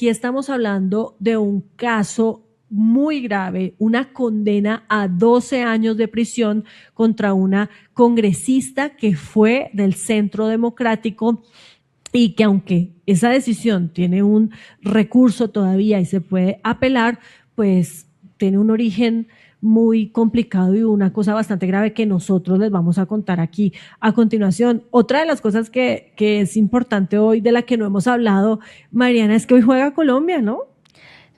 aquí estamos hablando de un caso muy grave, una condena a 12 años de prisión contra una congresista que fue del Centro Democrático y que aunque esa decisión tiene un recurso todavía y se puede apelar, pues tiene un origen muy complicado y una cosa bastante grave que nosotros les vamos a contar aquí a continuación. Otra de las cosas que es importante hoy, de la que no hemos hablado, Mariana, es que hoy juega Colombia, ¿no?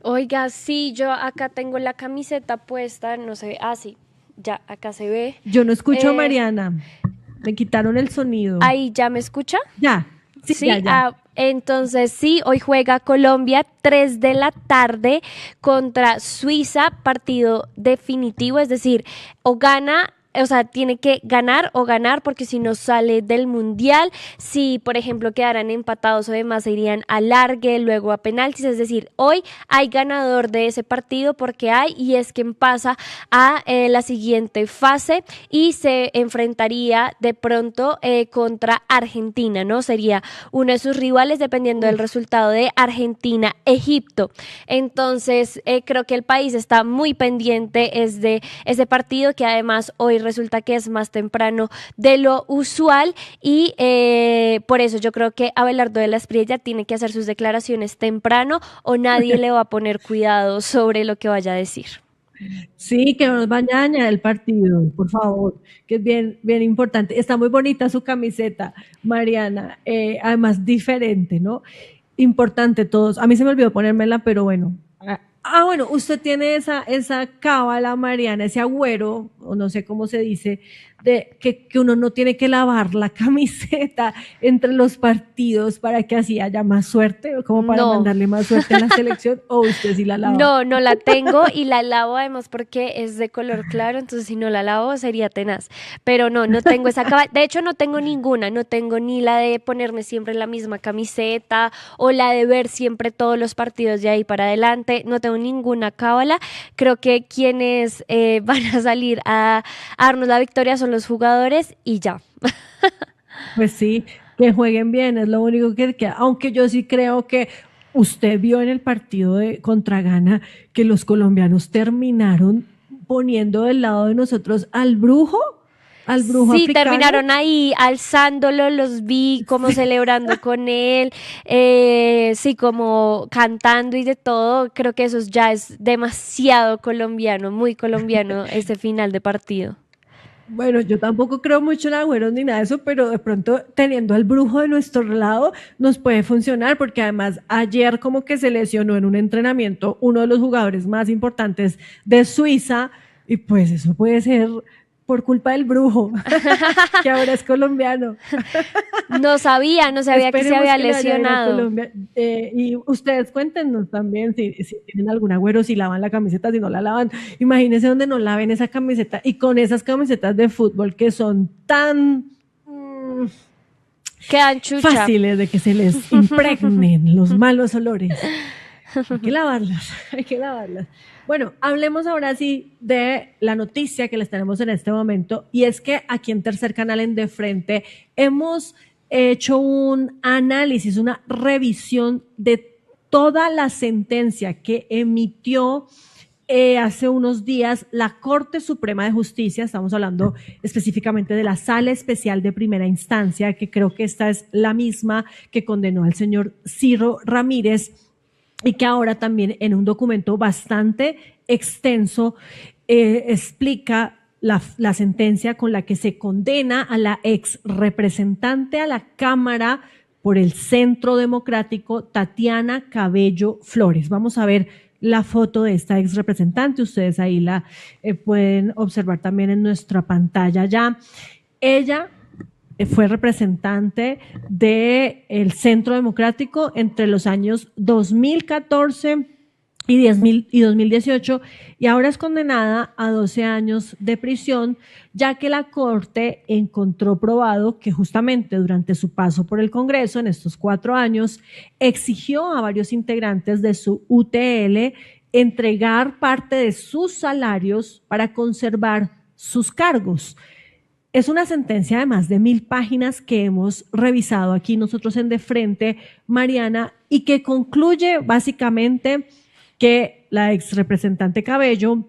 Oiga, sí, yo acá tengo la camiseta puesta, no sé, sí, ya, acá se ve. Yo no escucho a Eh, Mariana, me quitaron el sonido. Ahí ya me escucha. Ya, sí, ya, Sí, ya. entonces sí, hoy juega Colombia 3 de la tarde contra Suiza, partido definitivo, es decir, o gana. O sea, tiene que ganar o ganar porque si no sale del mundial, si por ejemplo quedaran empatados o demás se irían a largue, luego a penaltis, es decir, hoy hay ganador de ese partido porque hay y es quien pasa a la siguiente fase y se enfrentaría de pronto contra Argentina, ¿no? Sería uno de sus rivales dependiendo del Uf. resultado de Argentina-Egipto. Entonces, creo que el país está muy pendiente es de ese partido que además hoy resulta que es más temprano de lo usual y por eso yo creo que Abelardo de la Espriella tiene que hacer sus declaraciones temprano o nadie le va a poner cuidado sobre lo que vaya a decir. Sí, que no nos vaya a dañar el partido, por favor, que es bien, bien importante. Está muy bonita su camiseta, Mariana, además diferente, ¿no? Importante todos. A mí se me olvidó ponérmela, pero bueno. Bueno, usted tiene esa cábala, Mariana, ese agüero, o no sé cómo se dice, de que uno no tiene que lavar la camiseta entre los partidos para que así haya más suerte, o como para No, mandarle más suerte a la selección, o usted sí la lava. no, no la tengo y la lavo además porque es de color claro, entonces si no la lavo sería tenaz. Pero no, no tengo esa de hecho no tengo ninguna, no tengo ni la de ponerme siempre la misma camiseta o la de ver siempre todos los partidos de ahí para adelante, no tengo ninguna cábala. Creo que quienes van a salir a darnos la victoria son los jugadores y ya. Pues sí, que jueguen bien, es lo único que queda. Aunque yo sí creo que usted vio en el partido de contra Ghana que los colombianos terminaron poniendo del lado de nosotros al brujo Sí, africano. terminaron ahí alzándolo, los vi como Sí. celebrando con él, sí, como cantando y de todo. Creo que eso ya es demasiado colombiano, muy colombiano ese final de partido. Bueno, yo tampoco creo mucho en agüeros ni nada de eso, pero de pronto teniendo al brujo de nuestro lado nos puede funcionar, porque además ayer como que se lesionó en un entrenamiento uno de los jugadores más importantes de Suiza, y pues eso puede ser por culpa del brujo, que ahora es colombiano. No sabía que se Esperemos había que le vaya bien a lesionado. Colombia. Y ustedes cuéntenos también si tienen algún agüero, si lavan la camiseta, si no la lavan. Imagínense donde no laven esa camiseta y con esas camisetas de fútbol que son tan Quedan chucha. fáciles de que se les impregnen los malos olores. Hay que lavarlas, hay que lavarlas. Bueno, hablemos ahora sí de la noticia que les tenemos en este momento, y es que aquí en Tercer Canal en De Frente hemos hecho un análisis, una revisión de toda la sentencia que emitió hace unos días la Corte Suprema de Justicia. Estamos hablando específicamente de la Sala Especial de Primera Instancia, que creo que esta es la misma que condenó al señor Ciro Ramírez, y que ahora también en un documento bastante extenso explica la sentencia con la que se condena a la ex representante a la Cámara por el Centro Democrático, Tatiana Cabello Flores. Vamos a ver la foto de esta ex representante, ustedes ahí la pueden observar también en nuestra pantalla ya. Ella fue representante del Centro Democrático entre los años 2014 y 2018, y ahora es condenada a 12 años de prisión, ya que la Corte encontró probado que justamente durante su paso por el Congreso en estos 4 años exigió a varios integrantes de su UTL entregar parte de sus salarios para conservar sus cargos. es una sentencia de más de 1000 páginas que hemos revisado aquí nosotros en De Frente, Mariana, y que concluye básicamente que la ex representante Cabello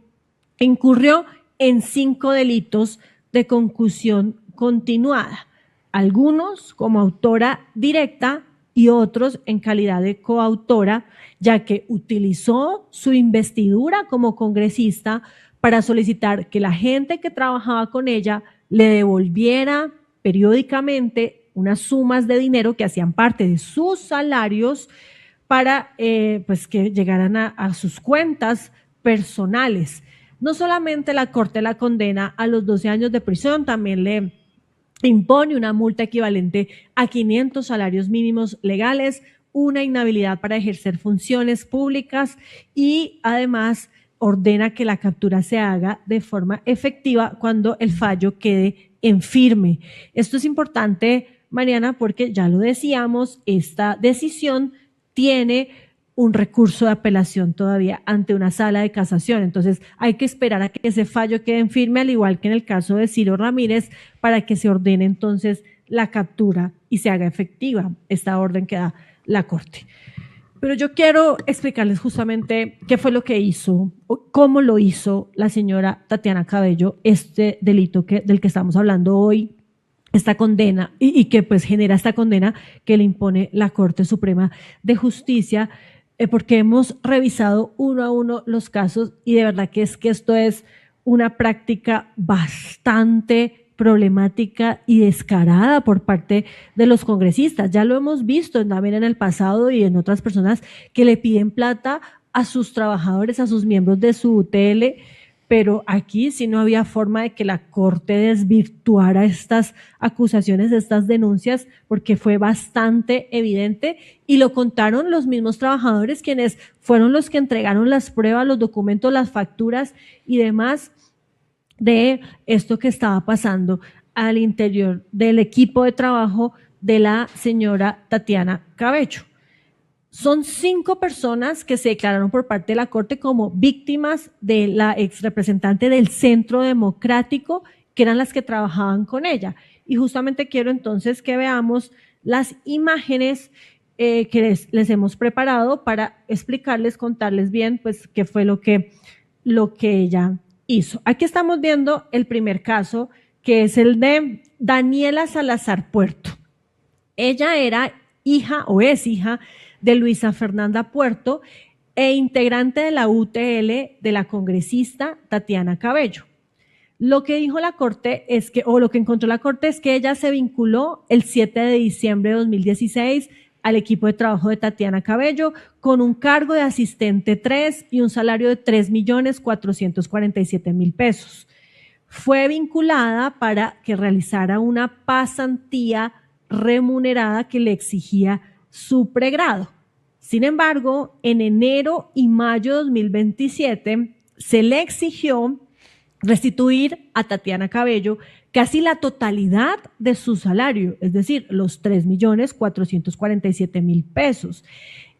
incurrió en 5 delitos de concusión continuada, algunos como autora directa y otros en calidad de coautora, ya que utilizó su investidura como congresista para solicitar que la gente que trabajaba con ella le devolviera periódicamente unas sumas de dinero que hacían parte de sus salarios para pues que llegaran a sus cuentas personales. No solamente la Corte la condena a los 12 años de prisión, también le impone una multa equivalente a 500 salarios mínimos legales, una inhabilidad para ejercer funciones públicas y además ordena que la captura se haga de forma efectiva cuando el fallo quede en firme. Esto es importante, Mariana, porque ya lo decíamos, esta decisión tiene un recurso de apelación todavía ante una sala de casación. Entonces hay que esperar a que ese fallo quede en firme, al igual que en el caso de Ciro Ramírez, para que se ordene entonces la captura y se haga efectiva esta orden que da la Corte. Pero yo quiero explicarles justamente qué fue lo que hizo, cómo lo hizo la señora Tatiana Cabello, este delito del que estamos hablando hoy, esta condena, y que pues genera esta condena que le impone la Corte Suprema de Justicia, porque hemos revisado uno a uno los casos y de verdad que esto es una práctica bastante problemática y descarada por parte de los congresistas. Ya lo hemos visto también en el pasado y en otras personas que le piden plata a sus trabajadores, a sus miembros de su UTL, pero aquí sí no había forma de que la Corte desvirtuara estas acusaciones, estas denuncias, porque fue bastante evidente y lo contaron los mismos trabajadores, quienes fueron los que entregaron las pruebas, los documentos, las facturas y demás de esto que estaba pasando al interior del equipo de trabajo de la señora Tatiana Cabello. Son 5 personas que se declararon por parte de la Corte como víctimas de la ex representante del Centro Democrático, que eran las que trabajaban con ella. Y justamente quiero entonces que veamos las imágenes que les hemos preparado para explicarles, contarles bien, pues, qué fue lo que ella hizo. Aquí estamos viendo el primer caso, que es el de Daniela Salazar Puerto. Ella era hija o es hija de Luisa Fernanda Puerto e integrante de la UTL de la congresista Tatiana Cabello. Lo que dijo la Corte es que, o lo que encontró la Corte es que ella se vinculó el 7 de diciembre de 2016 al equipo de trabajo de Tatiana Cabello con un cargo de asistente 3 y un salario de 3.447.000 pesos. Fue vinculada para que realizara una pasantía remunerada que le exigía su pregrado. Sin embargo, en enero y mayo de 2027 se le exigió restituir a Tatiana Cabello casi la totalidad de su salario, es decir, los 3.447.000 pesos.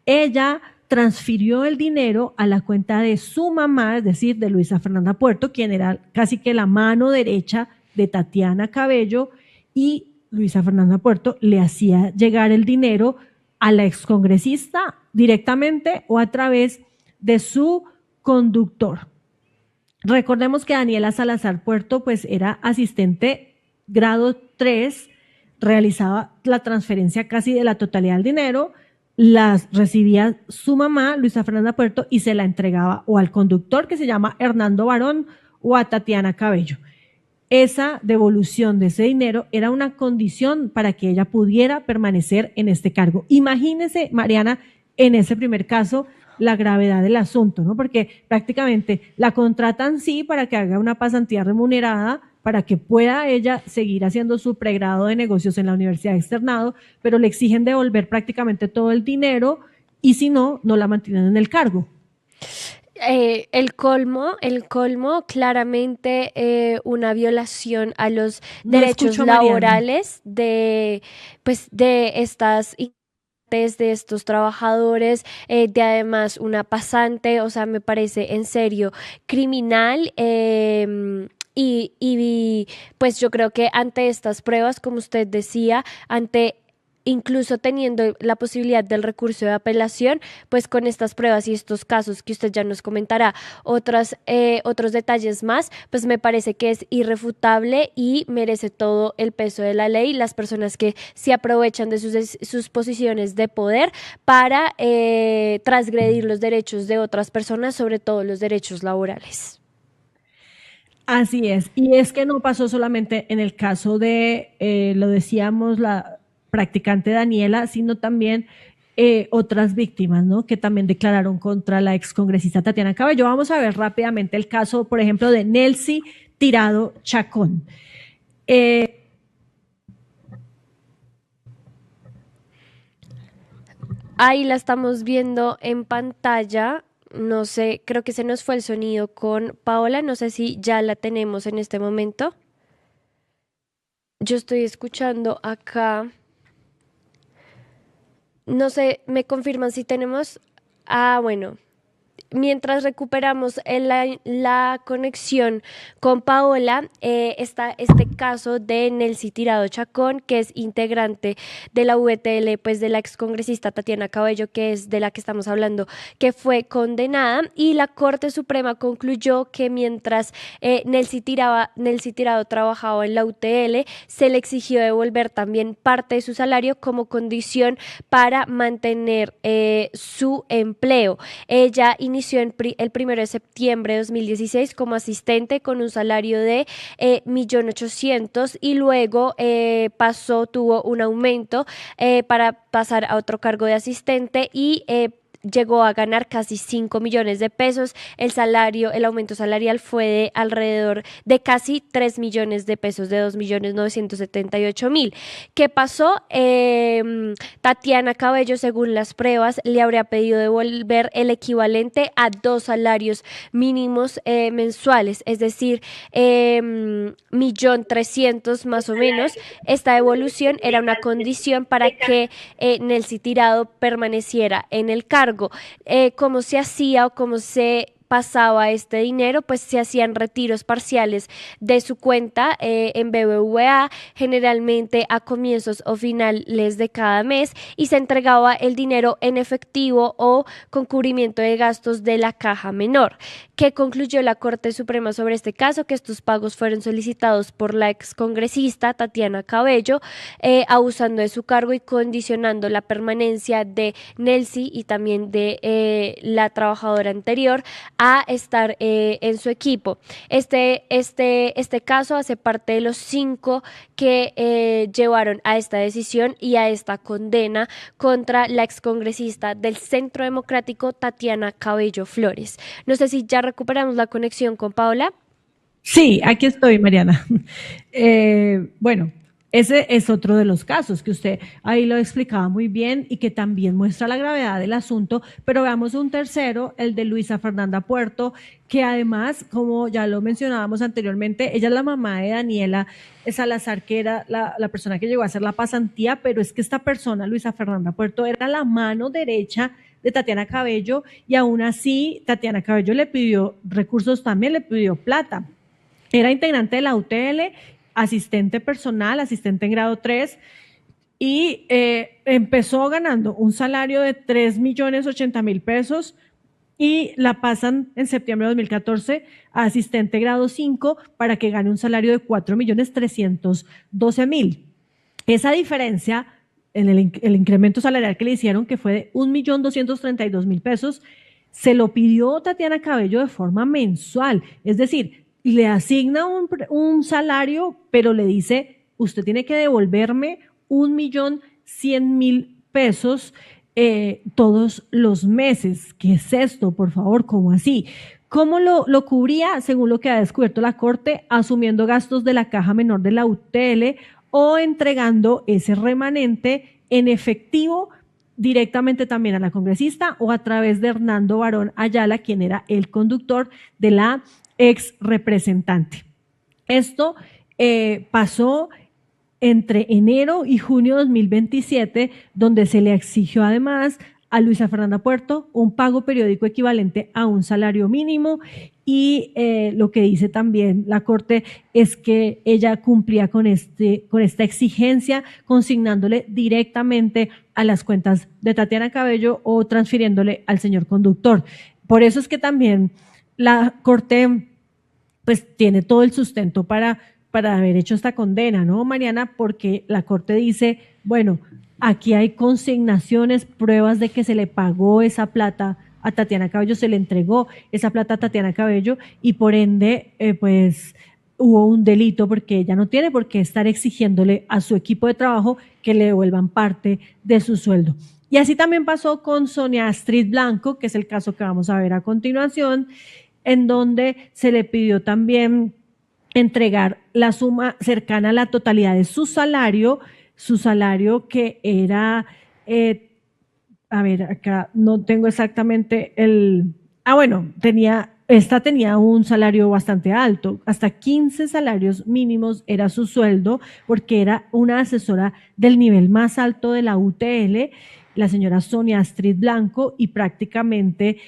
Ella transfirió el dinero a la cuenta de su mamá, es decir, de Luisa Fernanda Puerto, quien era casi que la mano derecha de Tatiana Cabello, y Luisa Fernanda Puerto le hacía llegar el dinero a la excongresista directamente o a través de su conductor. Recordemos que Daniela Salazar Puerto pues era asistente grado 3, realizaba la transferencia casi de la totalidad del dinero, las recibía su mamá, Luisa Fernanda Puerto, y se la entregaba o al conductor que se llama Hernando Barón o a Tatiana Cabello. Esa devolución de ese dinero era una condición para que ella pudiera permanecer en este cargo. Imagínese, Mariana, en ese primer caso, la gravedad del asunto, ¿no? Porque prácticamente la contratan sí para que haga una pasantía remunerada, para que pueda ella seguir haciendo su pregrado de negocios en la Universidad Externado, pero le exigen devolver prácticamente todo el dinero y si no, no la mantienen en el cargo. El colmo, claramente una violación a los derechos laborales de estas de estos trabajadores, de además una pasante, o sea, me parece en serio criminal Pues yo creo que ante estas pruebas, como usted decía, ante incluso teniendo la posibilidad del recurso de apelación, pues con estas pruebas y estos casos que usted ya nos comentará, otros detalles más, pues me parece que es irrefutable y merece todo el peso de la ley las personas que se aprovechan de sus posiciones de poder para transgredir los derechos de otras personas, sobre todo los derechos laborales. Así es, y es que no pasó solamente en el caso de, lo decíamos, la practicante Daniela, sino también otras víctimas, ¿no? Que también declararon contra la excongresista Tatiana Cabello. Vamos a ver rápidamente el caso, por ejemplo, de Nelcy Tirado Chacón. Ahí la estamos viendo en pantalla. No sé, creo que se nos fue el sonido con Paola. No sé si ya la tenemos en este momento. Yo estoy escuchando acá. No sé, me confirman si tenemos. Ah, bueno. Mientras recuperamos la conexión con Paola, está este caso de Nelcy Tirado Chacón, que es integrante de la VTL, pues de la excongresista Tatiana Cabello, que es de la que estamos hablando, que fue condenada, y la Corte Suprema concluyó que mientras Nelcy Tirado trabajaba en la UTL, se le exigió devolver también parte de su salario como condición para mantener su empleo. Ella inició el 1 de septiembre de 2016 como asistente con un salario de 1.800.000 y luego tuvo un aumento para pasar a otro cargo de asistente y llegó a ganar casi 5 millones de pesos. El aumento salarial fue de alrededor de casi 3 millones de pesos, de 2.978.000. ¿Qué pasó? Tatiana Cabello, según las pruebas, le habría pedido devolver el equivalente a 2 salarios mínimos mensuales, es decir, 1.300.000 más o menos. Esta devolución era una condición para que Nelcy Tirado permaneciera en el cargo. ¿Cómo se hacía o cómo se pasaba este dinero? Pues se hacían retiros parciales de su cuenta en BBVA, generalmente a comienzos o finales de cada mes, y se entregaba el dinero en efectivo o con cubrimiento de gastos de la caja menor. ¿Qué concluyó la Corte Suprema sobre este caso? Que estos pagos fueron solicitados por la excongresista Tatiana Cabello, abusando de su cargo y condicionando la permanencia de Nelcy y también de la trabajadora anterior a estar en su equipo. Este caso hace parte de los 5 que llevaron a esta decisión y a esta condena contra la excongresista del Centro Democrático, Tatiana Cabello Flores. No sé si ya recuperamos la conexión con Paola. Sí, aquí estoy, Mariana. Bueno, ese es otro de los casos que usted ahí lo explicaba muy bien y que también muestra la gravedad del asunto, pero veamos un tercero, el de Luisa Fernanda Puerto, que además, como ya lo mencionábamos anteriormente, ella es la mamá de Daniela Salazar, que era la persona que llegó a hacer la pasantía, pero es que esta persona, Luisa Fernanda Puerto, era la mano derecha de Tatiana Cabello, y aún así Tatiana Cabello le pidió recursos, también le pidió plata. Era integrante de la UTL, asistente personal, asistente en grado 3, y empezó ganando un salario de 3.080.000 pesos y la pasan en septiembre de 2014 a asistente grado 5 para que gane un salario de 4.312.000. Esa diferencia en el incremento salarial que le hicieron, que fue de 1.232.000 pesos, se lo pidió Tatiana Cabello de forma mensual, es decir, le asigna un salario, pero le dice, usted tiene que devolverme 1.100.000 pesos todos los meses. ¿Qué es esto? Por favor, ¿cómo así? ¿Cómo lo cubría? Según lo que ha descubierto la Corte, asumiendo gastos de la caja menor de la UTL o entregando ese remanente en efectivo directamente también a la congresista o a través de Hernando Barón Ayala, quien era el conductor de la ex representante. Esto pasó entre enero y junio de 2027, donde se le exigió además a Luisa Fernanda Puerto un pago periódico equivalente a un salario mínimo y lo que dice también la Corte es que ella cumplía con esta exigencia consignándole directamente a las cuentas de Tatiana Cabello o transfiriéndole al señor conductor. Por eso es que también la Corte pues tiene todo el sustento para haber hecho esta condena, ¿no, Mariana? Porque la Corte dice, bueno, aquí hay consignaciones, pruebas de que se le pagó esa plata a Tatiana Cabello, se le entregó esa plata a Tatiana Cabello y por ende, pues hubo un delito porque ella no tiene por qué estar exigiéndole a su equipo de trabajo que le devuelvan parte de su sueldo. Y así también pasó con Sonia Astrid Blanco, que es el caso que vamos a ver a continuación, en donde se le pidió también entregar la suma cercana a la totalidad de su salario que era, a ver, acá no tengo exactamente esta tenía un salario bastante alto, hasta 15 salarios mínimos era su sueldo, porque era una asesora del nivel más alto de la UTL, la señora Sonia Astrid Blanco, y prácticamente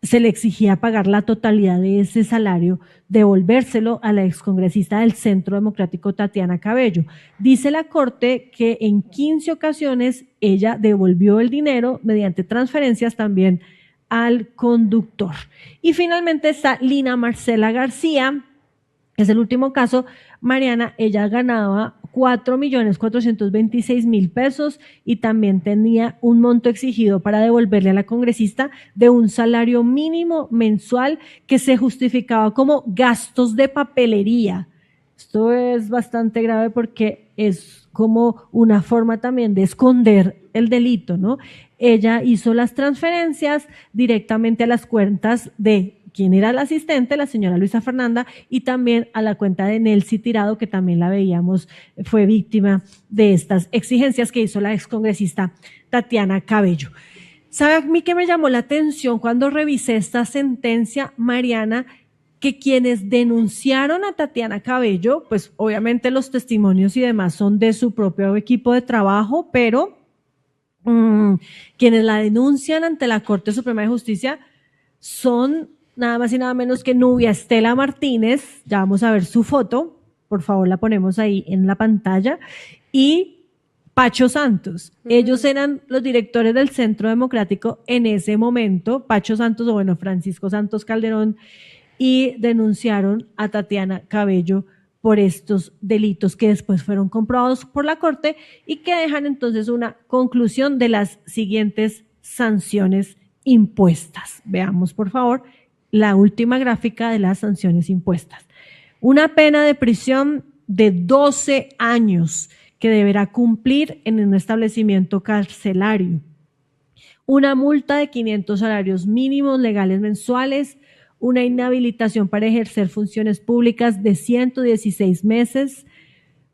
se le exigía pagar la totalidad de ese salario, devolvérselo a la excongresista del Centro Democrático Tatiana Cabello. Dice la Corte que en 15 ocasiones ella devolvió el dinero mediante transferencias también al conductor. Y finalmente está Lina Marcela García, que es el último caso. Mariana, ella ganaba 4.426.000 pesos y también tenía un monto exigido para devolverle a la congresista de un salario mínimo mensual que se justificaba como gastos de papelería. Esto es bastante grave porque es como una forma también de esconder el delito, ¿no? Ella hizo las transferencias directamente a las cuentas de quien era la asistente, la señora Luisa Fernanda, y también a la cuenta de Nelcy Tirado, que también la veíamos, fue víctima de estas exigencias que hizo la excongresista Tatiana Cabello. ¿Sabe a mí qué me llamó la atención cuando revisé esta sentencia, Mariana? Que quienes denunciaron a Tatiana Cabello, pues obviamente los testimonios y demás son de su propio equipo de trabajo, pero quienes la denuncian ante la Corte Suprema de Justicia son nada más y nada menos que Nubia Estela Martínez, ya vamos a ver su foto, por favor la ponemos ahí en la pantalla, y Pacho Santos. Ellos eran los directores del Centro Democrático en ese momento, Pacho Santos, o bueno, Francisco Santos Calderón, y denunciaron a Tatiana Cabello por estos delitos que después fueron comprobados por la Corte y que dejan entonces una conclusión de las siguientes sanciones impuestas. Veamos, por favor, la última gráfica de las sanciones impuestas. Una pena de prisión de 12 años que deberá cumplir en un establecimiento carcelario. Una multa de 500 salarios mínimos legales mensuales, una inhabilitación para ejercer funciones públicas de 116 meses,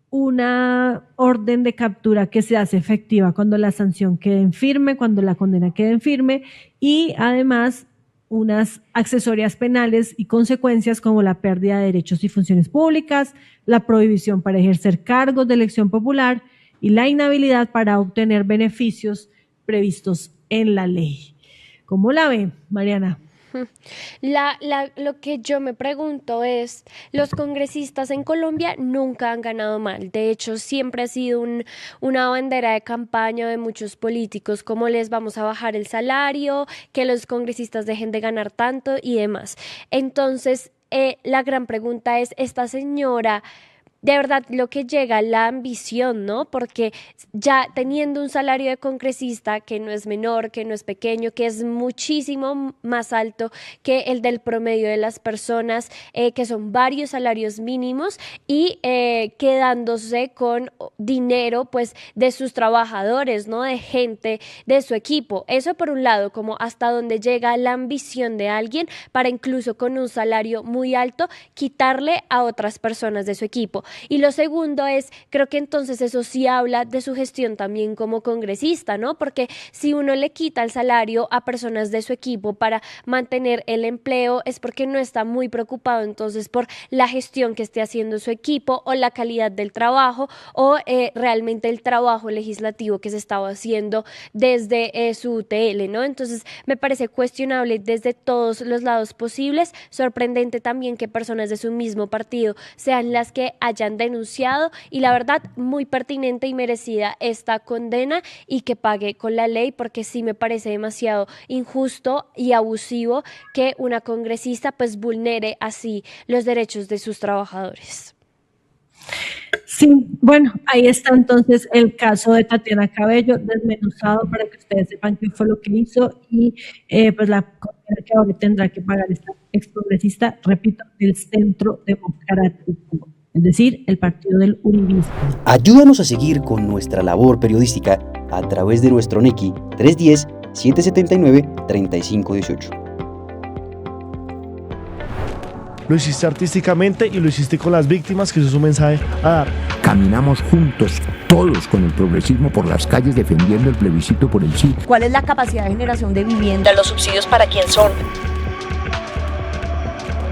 una orden de captura que se hace efectiva cuando la sanción quede en firme, cuando la condena quede en firme, y además unas accesorias penales y consecuencias como la pérdida de derechos y funciones públicas, la prohibición para ejercer cargos de elección popular y la inhabilidad para obtener beneficios previstos en la ley. ¿Cómo la ve, Mariana? Lo que yo me pregunto es, los congresistas en Colombia nunca han ganado mal. De hecho, siempre ha sido una bandera de campaña de muchos políticos, como les vamos a bajar el salario, que los congresistas dejen de ganar tanto y demás. Entonces, la gran pregunta es, esta señora, de verdad lo que llega la ambición, ¿no? Porque ya teniendo un salario de congresista que no es menor, que no es pequeño, que es muchísimo más alto que el del promedio de las personas, que son varios salarios mínimos, y quedándose con dinero pues de sus trabajadores, ¿no? De gente de su equipo. Eso por un lado, como hasta dónde llega la ambición de alguien para incluso con un salario muy alto quitarle a otras personas de su equipo. Y lo segundo es, creo que entonces eso sí habla de su gestión también como congresista, ¿no? Porque si uno le quita el salario a personas de su equipo para mantener el empleo, es porque no está muy preocupado entonces por la gestión que esté haciendo su equipo o la calidad del trabajo o realmente el trabajo legislativo que se estaba haciendo desde su UTL, ¿no? Entonces me parece cuestionable desde todos los lados posibles, sorprendente también que personas de su mismo partido sean las que hayan denunciado y la verdad muy pertinente y merecida esta condena y que pague con la ley, porque sí me parece demasiado injusto y abusivo que una congresista pues vulnere así los derechos de sus trabajadores. Sí, bueno, ahí está entonces el caso de Tatiana Cabello desmenuzado para que ustedes sepan qué fue lo que hizo y pues la condena que ahora tendrá que pagar esta excongresista, repito, del Centro Democrático, es decir, el partido del uribismo. Ayúdanos a seguir con nuestra labor periodística a través de nuestro NECI 310-779-3518. Lo hiciste artísticamente y lo hiciste con las víctimas, que eso es un mensaje a dar. Caminamos juntos, todos con el progresismo por las calles defendiendo el plebiscito por el sí. ¿Cuál es la capacidad de generación de vivienda? ¿Los subsidios para quién son?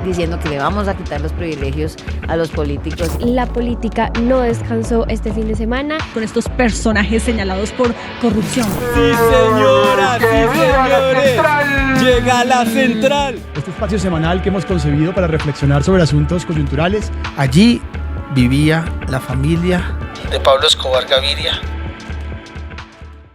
Diciendo que le vamos a quitar los privilegios a los políticos. La política no descansó este fin de semana Con estos personajes señalados por corrupción. Sí, señora, sí, señores. Llega la central. Este espacio semanal que hemos concebido para reflexionar sobre asuntos coyunturales. Allí vivía la familia de Pablo Escobar Gaviria.